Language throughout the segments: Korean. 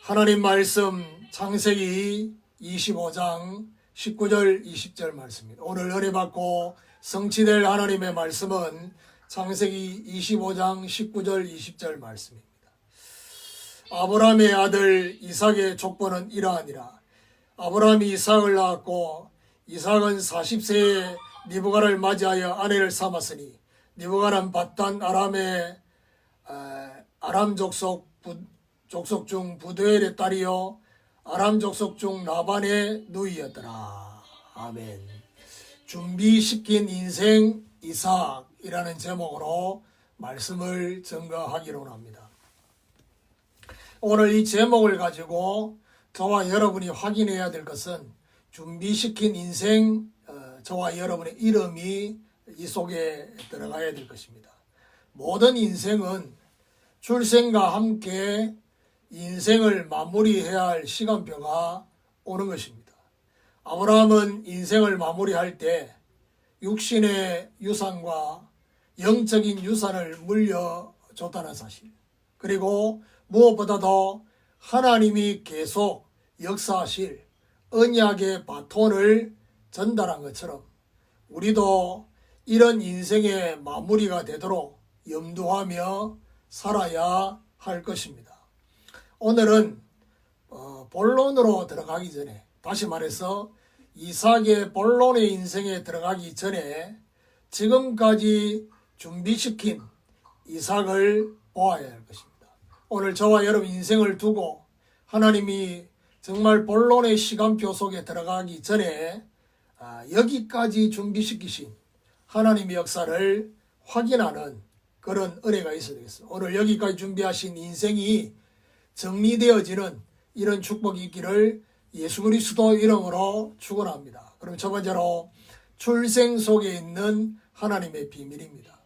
하나님 말씀 창세기 25장 19절 20절 말씀입니다. 오늘 은혜받고 성취될 하나님의 말씀은 창세기 25장 19절 20절 말씀입니다. 아브라함의 아들 이삭의 족보는 이러하니라. 아브라함이 이삭을 낳았고 이삭은 40세에 리브가를 맞이하여 아내를 삼았으니 리브가는 밧단 아람의 아람 족속 중 부두엘의 딸이요 아람 족속 중 라반의 누이였더라. 아멘. 준비시킨 인생 이삭이라는 제목으로 말씀을 증거하기로 합니다. 오늘 이 제목을 가지고 저와 여러분이 확인해야 될 것은 준비시킨 인생, 저와 여러분의 이름이 이 속에 들어가야 될 것입니다. 모든 인생은 출생과 함께 인생을 마무리해야 할 시간표가 오는 것입니다. 아브라함은 인생을 마무리할 때 육신의 유산과 영적인 유산을 물려줬다는 사실, 그리고 무엇보다도 하나님이 계속 역사하실 언약의 바톤을 전달한 것처럼 우리도 이런 인생의 마무리가 되도록 염두하며 살아야 할 것입니다. 오늘은 본론으로 들어가기 전에, 다시 말해서 이삭의 본론의 인생에 들어가기 전에 지금까지 준비시킨 이삭을 보아야 할 것입니다. 오늘 저와 여러분 인생을 두고 하나님이 정말 본론의 시간표 속에 들어가기 전에 여기까지 준비시키신 하나님의 역사를 확인하는 그런 은혜가 있어야 되겠습니다. 오늘 여기까지 준비하신 인생이 정리되어지는 이런 축복이 있기를 예수 그리스도 이름으로 축원합니다. 그럼 첫 번째로 출생 속에 있는 하나님의 비밀입니다.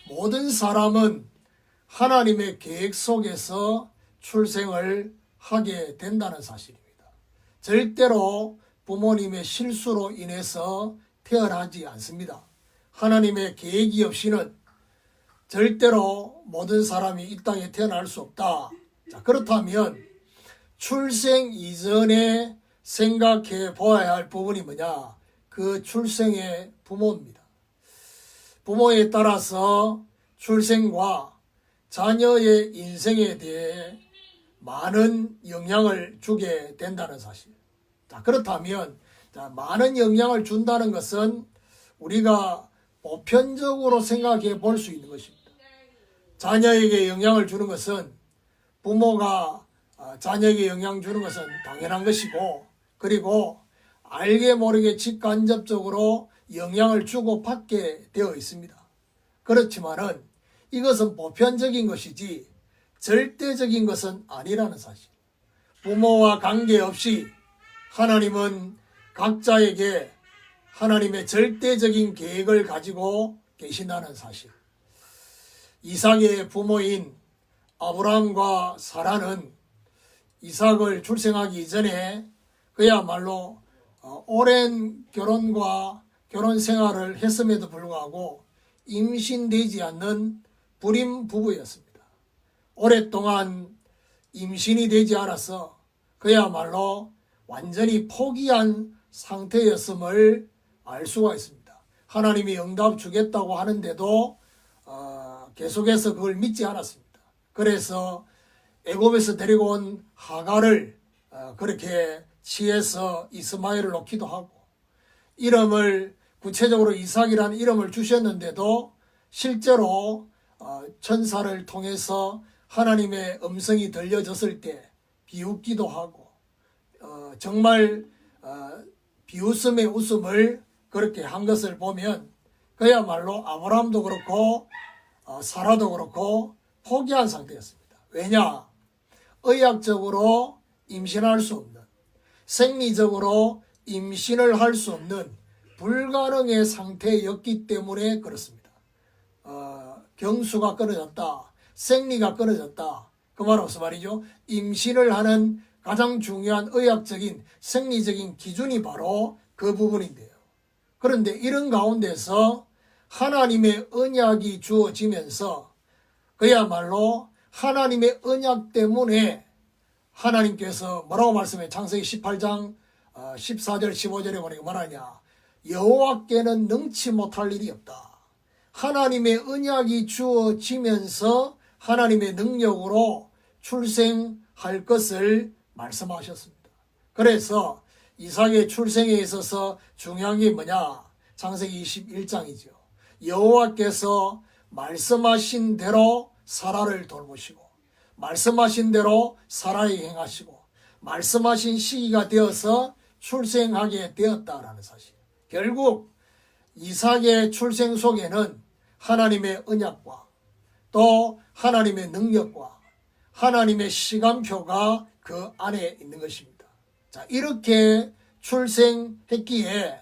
모든 사람은 하나님의 계획 속에서 출생을 하게 된다는 사실입니다. 절대로 부모님의 실수로 인해서 태어나지 않습니다. 하나님의 계획이 없이는 절대로 모든 사람이 이 땅에 태어날 수 없다. 자, 그렇다면 출생 이전에 생각해 보아야 할 부분이 뭐냐? 그 출생의 부모입니다. 부모에 따라서 출생과 자녀의 인생에 대해 많은 영향을 주게 된다는 사실. 자, 그렇다면 많은 영향을 준다는 것은 우리가 보편적으로 생각해 볼 수 있는 것입니다. 자녀에게 영향을 주는 것은 부모가 자녀에게 영향 주는 것은 당연한 것이고, 그리고 알게 모르게 직간접적으로 영향을 주고 받게 되어 있습니다. 그렇지만은 이것은 보편적인 것이지 절대적인 것은 아니라는 사실. 부모와 관계없이 하나님은 각자에게 하나님의 절대적인 계획을 가지고 계신다는 사실. 이삭의 부모인 아브라함과 사라는 이삭을 출생하기 이전에 그야말로 오랜 결혼 생활을 했음에도 불구하고 임신되지 않는 불임 부부였습니다. 오랫동안 임신이 되지 않아서 그야말로 완전히 포기한 상태였음을 알 수가 있습니다. 하나님이 응답 주겠다고 하는데도 계속해서 그걸 믿지 않았습니다. 그래서 애굽에서 데리고 온 하갈을 그렇게 취해서 이스마엘을 놓기도 하고, 이름을 구체적으로 이삭이라는 이름을 주셨는데도 실제로 천사를 통해서 하나님의 음성이 들려졌을 때 비웃기도 하고, 정말 비웃음의 웃음을 그렇게 한 것을 보면 그야말로 아브라함도 그렇고 사라도 그렇고 포기한 상태였습니다. 왜냐? 의학적으로 임신할 수 없는, 생리적으로 임신을 할 수 없는 불가능의 상태였기 때문에 그렇습니다. 경수가 끊어졌다, 생리가 끊어졌다. 그 말은 무슨 말이죠? 임신을 하는 가장 중요한 의학적인 생리적인 기준이 바로 그 부분인데요. 그런데 이런 가운데서 하나님의 언약이 주어지면서 그야말로 하나님의 언약 때문에 하나님께서 뭐라고 말씀해? 창세기 18장 14절 15절에 보니까 뭐하냐? 여호와께는 능치 못할 일이 없다. 하나님의 언약이 주어지면서 하나님의 능력으로 출생할 것을 말씀하셨습니다. 그래서 이삭의 출생에 있어서 중요한 게 뭐냐? 창세기 21장이죠. 여호와께서 말씀하신 대로 사라를 돌보시고 말씀하신 대로 사라에 행하시고 말씀하신 시기가 되어서 출생하게 되었다라는 사실. 결국 이삭의 출생 속에는 하나님의 언약과 또 하나님의 능력과 하나님의 시간표가 그 안에 있는 것입니다. 자, 이렇게 출생했기에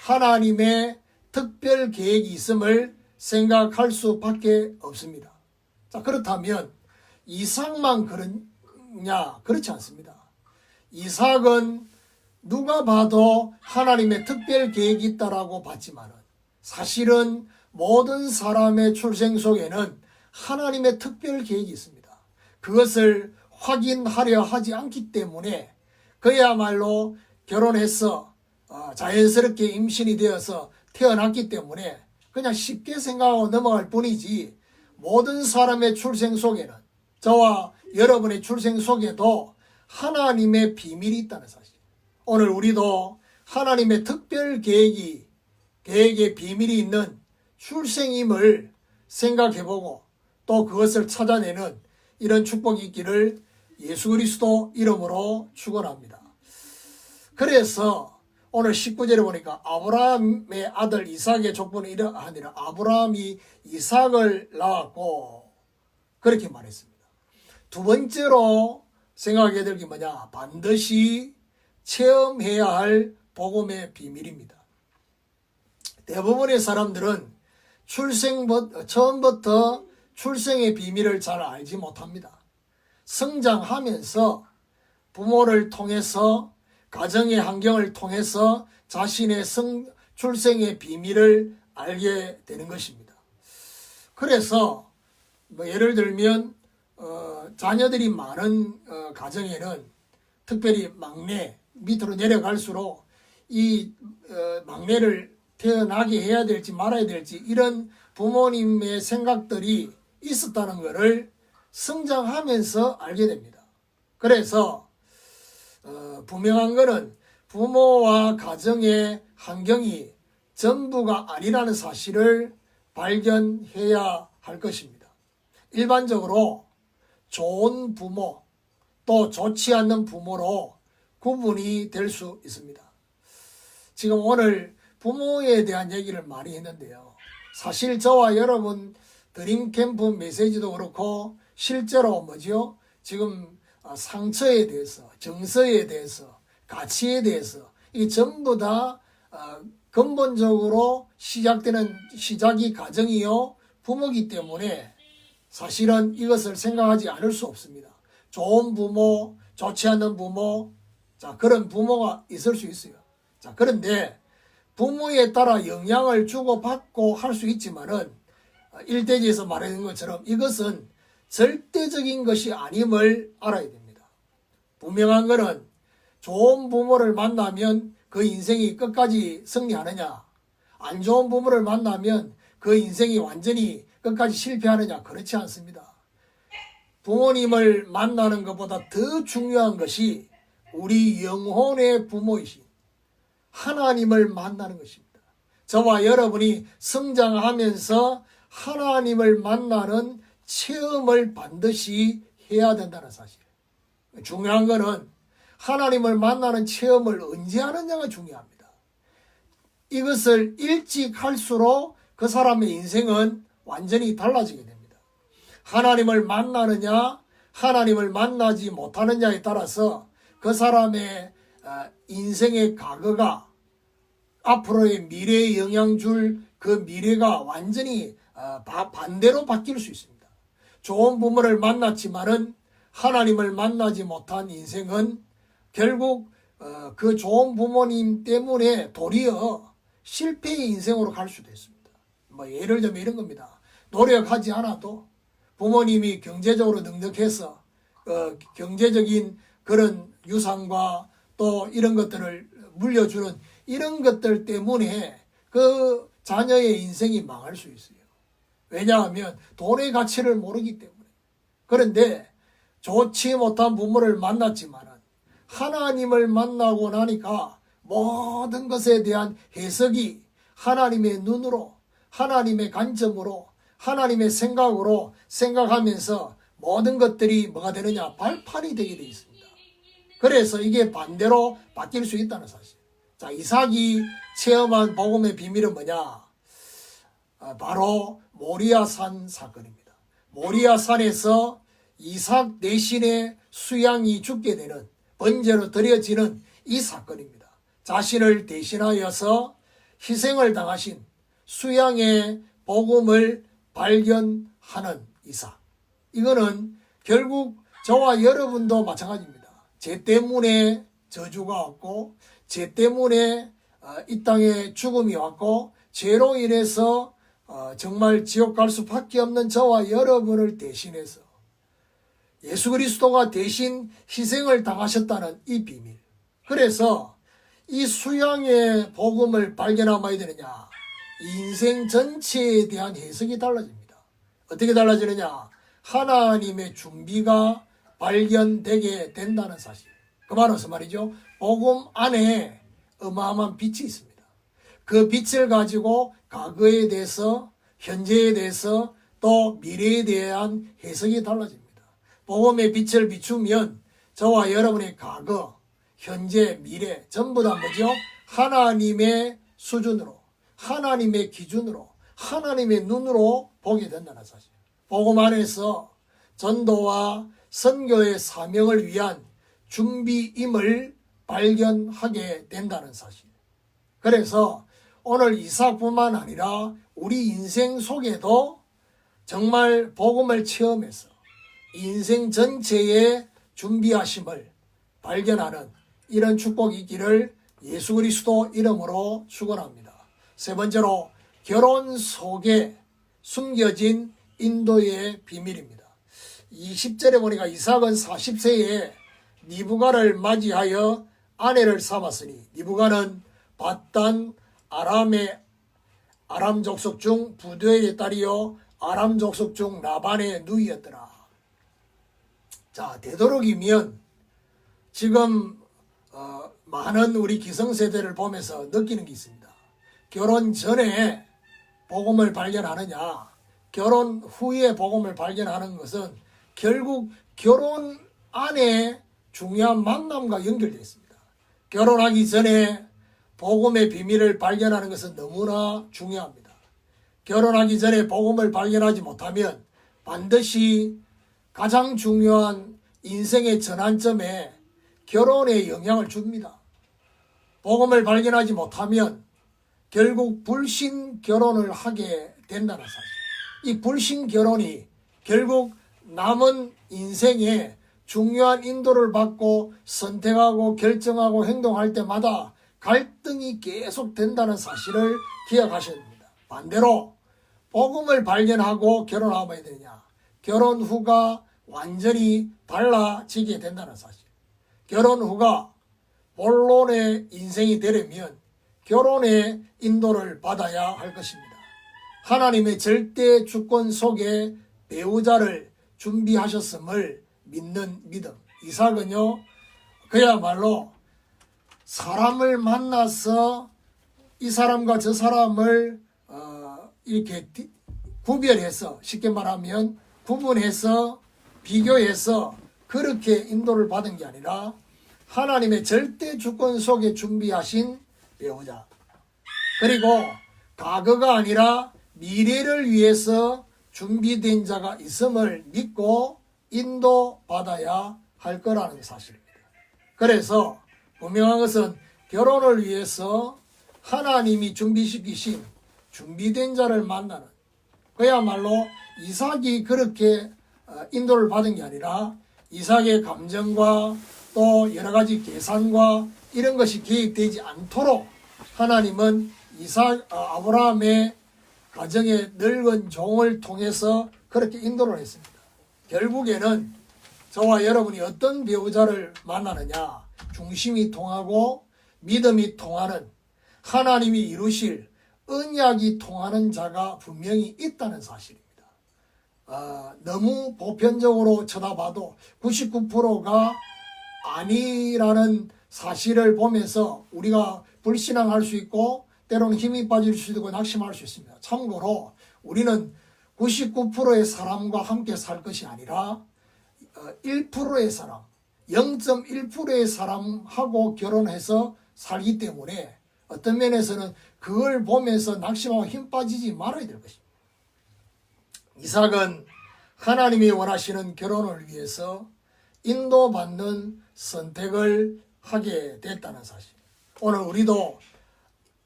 하나님의 특별 계획이 있음을 생각할 수밖에 없습니다. 자, 그렇다면 이삭만 그러냐? 그렇지 않습니다. 이삭은 누가 봐도 하나님의 특별 계획이 있다라고 봤지만은 사실은 모든 사람의 출생 속에는 하나님의 특별 계획이 있습니다. 그것을 확인하려 하지 않기 때문에 그야말로 결혼해서 자연스럽게 임신이 되어서 태어났기 때문에 그냥 쉽게 생각하고 넘어갈 뿐이지 모든 사람의 출생 속에는 저와 여러분의 출생 속에도 하나님의 비밀이 있다는 사실. 오늘 우리도 하나님의 특별 계획의 비밀이 있는 출생임을 생각해보고 또 그것을 찾아내는 이런 축복이 있기를 예수 그리스도 이름으로 축원합니다. 그래서 오늘 19절에 보니까 아브라함의 아들 이삭의 족보는 이러하니라. 아브라함이 이삭을 낳았고 그렇게 말했습니다. 두 번째로 생각해야 될 게 뭐냐? 반드시 체험해야 할 복음의 비밀입니다. 대부분의 사람들은 처음부터 출생의 비밀을 잘 알지 못합니다. 성장하면서 부모를 통해서 가정의 환경을 통해서 자신의 출생의 비밀을 알게 되는 것입니다. 그래서 예를 들면 자녀들이 많은 가정에는 특별히 막내 밑으로 내려갈수록 이 막내를 태어나게 해야 될지 말아야 될지 이런 부모님의 생각들이 있었다는 것을 성장하면서 알게 됩니다. 그래서 분명한 것은 부모와 가정의 환경이 전부가 아니라는 사실을 발견해야 할 것입니다. 일반적으로 좋은 부모 또 좋지 않는 부모로 구분이 될 수 있습니다. 지금 오늘 부모에 대한 얘기를 많이 했는데요. 사실 저와 여러분 드림캠프 메시지도 그렇고 실제로 지금 상처에 대해서 정서에 대해서 가치에 대해서 이 전부 다 근본적으로 시작이 가정이요 부모이기 때문에 사실은 이것을 생각하지 않을 수 없습니다. 좋은 부모, 좋지 않는 부모, 자, 그런 부모가 있을 수 있어요. 자, 그런데 부모에 따라 영향을 주고받고 할 수 있지만은 일대지에서 말하는 것처럼 이것은 절대적인 것이 아님을 알아야 됩니다. 분명한 것은 좋은 부모를 만나면 그 인생이 끝까지 승리하느냐, 안 좋은 부모를 만나면 그 인생이 완전히 끝까지 실패하느냐, 그렇지 않습니다. 부모님을 만나는 것보다 더 중요한 것이 우리 영혼의 부모이신 하나님을 만나는 것입니다. 저와 여러분이 성장하면서 하나님을 만나는 체험을 반드시 해야 된다는 사실. 중요한 것은 하나님을 만나는 체험을 언제 하느냐가 중요합니다. 이것을 일찍 할수록 그 사람의 인생은 완전히 달라지게 됩니다. 하나님을 만나느냐, 하나님을 만나지 못하느냐에 따라서 그 사람의 인생의 과거가 앞으로의 미래에 영향 줄 그 미래가 완전히 반대로 바뀔 수 있습니다. 좋은 부모를 만났지만은 하나님을 만나지 못한 인생은 결국 그 좋은 부모님 때문에 도리어 실패의 인생으로 갈 수도 있습니다. 예를 들면 이런 겁니다. 노력하지 않아도 부모님이 경제적으로 넉넉해서 경제적인 그런 유산과 또 이런 것들을 물려주는 이런 것들 때문에 그 자녀의 인생이 망할 수 있어요. 왜냐하면 돈의 가치를 모르기 때문에. 그런데 좋지 못한 부모를 만났지만 하나님을 만나고 나니까 모든 것에 대한 해석이 하나님의 눈으로, 하나님의 관점으로, 하나님의 생각으로 생각하면서 모든 것들이 뭐가 되느냐? 발판이 되게 되어 있습니다. 그래서 이게 반대로 바뀔 수 있다는 사실. 자, 이삭이 체험한 복음의 비밀은 뭐냐? 바로 모리아산 사건입니다. 모리아산에서 이삭 대신에 수양이 죽게 되는, 번제로 드려지는 이 사건입니다. 자신을 대신하여서 희생을 당하신 수양의 복음을 발견하는 이삭. 이거는 결국 저와 여러분도 마찬가지입니다. 죄 때문에 저주가 왔고, 죄 때문에 이 땅에 죽음이 왔고, 죄로 인해서 정말 지옥 갈 수밖에 없는 저와 여러분을 대신해서 예수 그리스도가 대신 희생을 당하셨다는 이 비밀. 그래서 이 수양의 복음을 발견하면 되느냐? 인생 전체에 대한 해석이 달라집니다. 어떻게 달라지느냐? 하나님의 준비가 발견되게 된다는 사실. 그 말은 무슨 말이죠? 복음 안에 어마어마한 빛이 있습니다. 그 빛을 가지고 과거에 대해서, 현재에 대해서, 또 미래에 대한 해석이 달라집니다. 복음의 빛을 비추면 저와 여러분의 과거, 현재, 미래 전부 다 뭐죠? 하나님의 수준으로, 하나님의 기준으로, 하나님의 눈으로 보게 된다는 사실. 복음 안에서 전도와 선교의 사명을 위한 준비임을 발견하게 된다는 사실. 그래서 오늘 이삭뿐만 아니라 우리 인생 속에도 정말 복음을 체험해서 인생 전체의 준비하심을 발견하는 이런 축복이 있기를 예수 그리스도 이름으로 축원합니다. 세 번째로 결혼 속에 숨겨진 인도의 비밀입니다. 20절에 보니까 이삭은 40세에 니브가를 맞이하여 아내를 삼았으니, 니브가는 밧단 아람 족속 중 부두엘의 딸이요 아람 족속 중 라반의 누이였더라. 자, 되도록이면 지금 많은 우리 기성세대를 보면서 느끼는 게 있습니다. 결혼 전에 복음을 발견하느냐, 결혼 후에 복음을 발견하는 것은 결국 결혼 안에 중요한 만남과 연결되어 있습니다. 결혼하기 전에 복음의 비밀을 발견하는 것은 너무나 중요합니다. 결혼하기 전에 복음을 발견하지 못하면 반드시 가장 중요한 인생의 전환점에 결혼에 영향을 줍니다. 복음을 발견하지 못하면 결국 불신 결혼을 하게 된다는 사실. 이 불신 결혼이 결국 남은 인생에 중요한 인도를 받고 선택하고 결정하고 행동할 때마다 갈등이 계속 된다는 사실을 기억하셔야 됩니다. 반대로 복음을 발견하고 결혼하면 되느냐? 결혼 후가 완전히 달라지게 된다는 사실. 결혼 후가 본론의 인생이 되려면 결혼의 인도를 받아야 할 것입니다. 하나님의 절대 주권 속에 배우자를 준비하셨음을 믿는 믿음. 이삭은요, 그야말로 사람을 만나서 이 사람과 저 사람을 이렇게 구별해서, 쉽게 말하면 구분해서 비교해서 그렇게 인도를 받은 게 아니라 하나님의 절대 주권 속에 준비하신 배우자, 그리고 과거가 아니라 미래를 위해서 준비된 자가 있음을 믿고 인도받아야 할 거라는 사실입니다. 그래서 분명한 것은 결혼을 위해서 하나님이 준비시키신 준비된 자를 만나는, 그야말로 이삭이 그렇게 인도를 받은 게 아니라 이삭의 감정과 또 여러 가지 계산과 이런 것이 개입되지 않도록 하나님은 아브라함의 가정의 늙은 종을 통해서 그렇게 인도를 했습니다. 결국에는 저와 여러분이 어떤 배우자를 만나느냐, 중심이 통하고 믿음이 통하는, 하나님이 이루실 언약이 통하는 자가 분명히 있다는 사실입니다. 너무 보편적으로 쳐다봐도 99%가 아니라는 사실을 보면서 우리가 불신앙할 수 있고 때로는 힘이 빠질 수도 있고 낙심할 수 있습니다. 참고로 우리는 99%의 사람과 함께 살 것이 아니라 1%의 사람, 0.1%의 사람하고 결혼해서 살기 때문에 어떤 면에서는 그걸 보면서 낙심하고 힘 빠지지 말아야 될 것입니다. 이삭은 하나님이 원하시는 결혼을 위해서 인도받는 선택을 하게 됐다는 사실. 오늘 우리도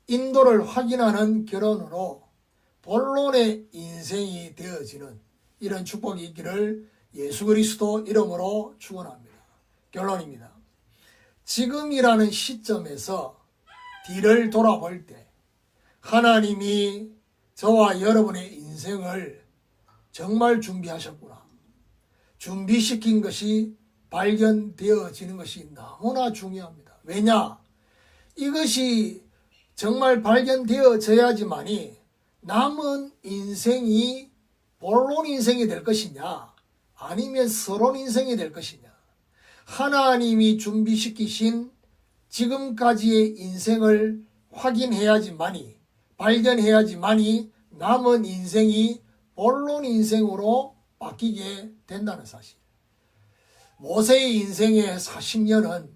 인도를 확인하는 결혼으로 본론의 인생이 되어지는 이런 축복이 있기를 예수 그리스도 이름으로 축원합니다. 결론입니다. 지금이라는 시점에서 뒤를 돌아볼 때 하나님이 저와 여러분의 인생을 정말 준비하셨구나. 준비시킨 것이 발견되어지는 것이 너무나 중요합니다. 왜냐? 이것이 정말 발견되어져야지만이 남은 인생이 본론 인생이 될 것이냐 아니면 서론 인생이 될 것이냐. 하나님이 준비시키신 지금까지의 인생을 확인해야지만이, 발견해야지만이 남은 인생이 본론 인생으로 바뀌게 된다는 사실. 모세의 인생의 40년은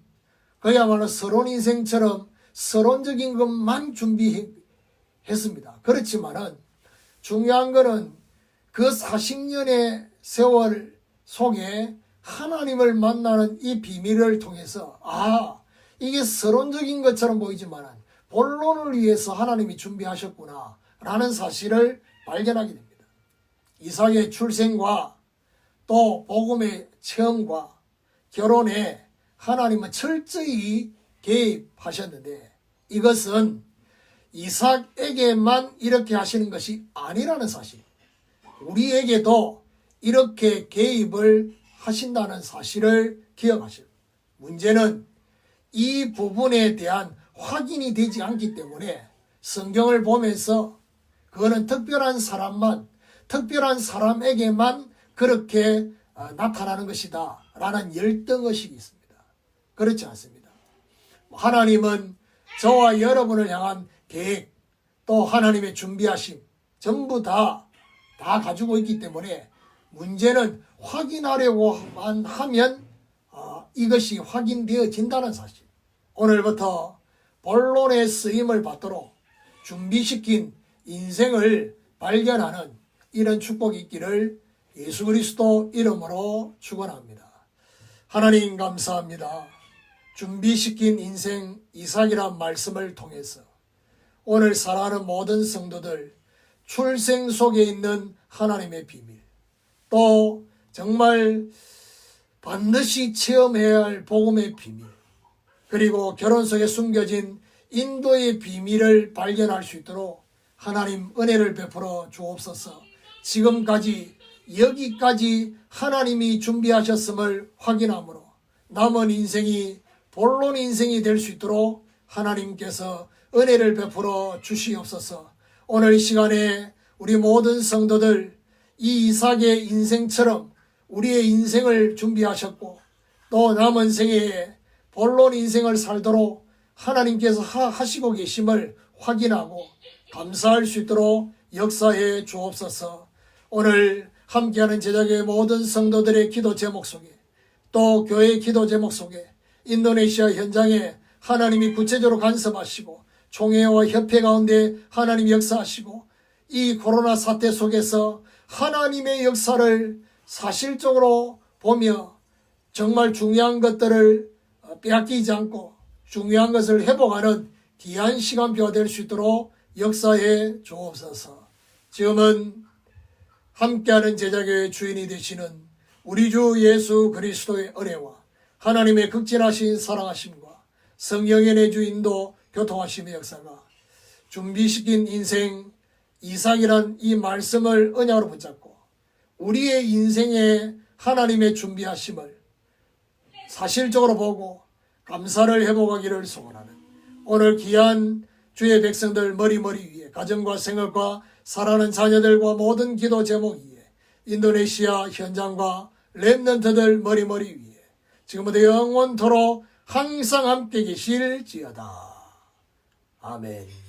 그야말로 서론 인생처럼 서론적인 것만 준비했습니다. 그렇지만은 중요한 것은 그 40년의 세월 속에 하나님을 만나는 이 비밀을 통해서 이게 서론적인 것처럼 보이지만 본론을 위해서 하나님이 준비하셨구나 라는 사실을 발견하게 됩니다. 이삭의 출생과 또 복음의 체험과 결혼에 하나님은 철저히 개입하셨는데 이것은 이삭에게만 이렇게 하시는 것이 아니라는 사실, 우리에게도 이렇게 개입을 하신다는 사실을 기억하시오. 문제는 이 부분에 대한 확인이 되지 않기 때문에 성경을 보면서 그거는 특별한 사람만, 특별한 사람에게만 그렇게 나타나는 것이다 라는 열등의식이 있습니다. 그렇지 않습니다. 하나님은 저와 여러분을 향한 계획, 또 하나님의 준비하심 전부 다 가지고 있기 때문에 문제는 확인하려고만 하면 이것이 확인되어진다는 사실. 오늘부터 본론의 쓰임을 받도록 준비시킨 인생을 발견하는 이런 축복이 있기를 예수 그리스도 이름으로 축원합니다. 하나님 감사합니다. 준비시킨 인생 이삭이란 말씀을 통해서 오늘 살아가는 모든 성도들 출생 속에 있는 하나님의 비밀, 또 정말 반드시 체험해야 할 복음의 비밀, 그리고 결혼 속에 숨겨진 인도의 비밀을 발견할 수 있도록 하나님 은혜를 베풀어 주옵소서. 지금까지 여기까지 하나님이 준비하셨음을 확인함으로 남은 인생이 본론 인생이 될 수 있도록 하나님께서 은혜를 베풀어 주시옵소서. 오늘 이 시간에 우리 모든 성도들 이 이삭의 인생처럼 우리의 인생을 준비하셨고 또 남은 생애에 본론 인생을 살도록 하나님께서 하시고 계심을 확인하고 감사할 수 있도록 역사해 주옵소서. 오늘 함께하는 제자교회 모든 성도들의 기도 제목 속에 또 교회의 기도 제목 속에 인도네시아 현장에 하나님이 구체적으로 간섭하시고 총회와 협회 가운데 하나님 역사하시고 이 코로나 사태 속에서 하나님의 역사를 사실적으로 보며 정말 중요한 것들을 빼앗기지 않고 중요한 것을 회복하는 귀한 시간표가 될 수 있도록 역사해 주옵소서. 지금은 함께하는 제자교회 주인이 되시는 우리 주 예수 그리스도의 은혜와 하나님의 극진하신 사랑하심과 성령의 내주 인도 교통하심의 역사가 준비시킨 인생 이삭이란 이 말씀을 언약으로 붙잡고 우리의 인생에 하나님의 준비하심을 사실적으로 보고 감사를 회복하기를 소원하는 오늘 귀한 주의 백성들 머리머리 위에 가정과 생업과 사랑하는 자녀들과 모든 기도 제목 위에 인도네시아 현장과 렘넌트들 머리머리 위에 지금부터 영원토록 항상 함께 계실지어다. 아멘.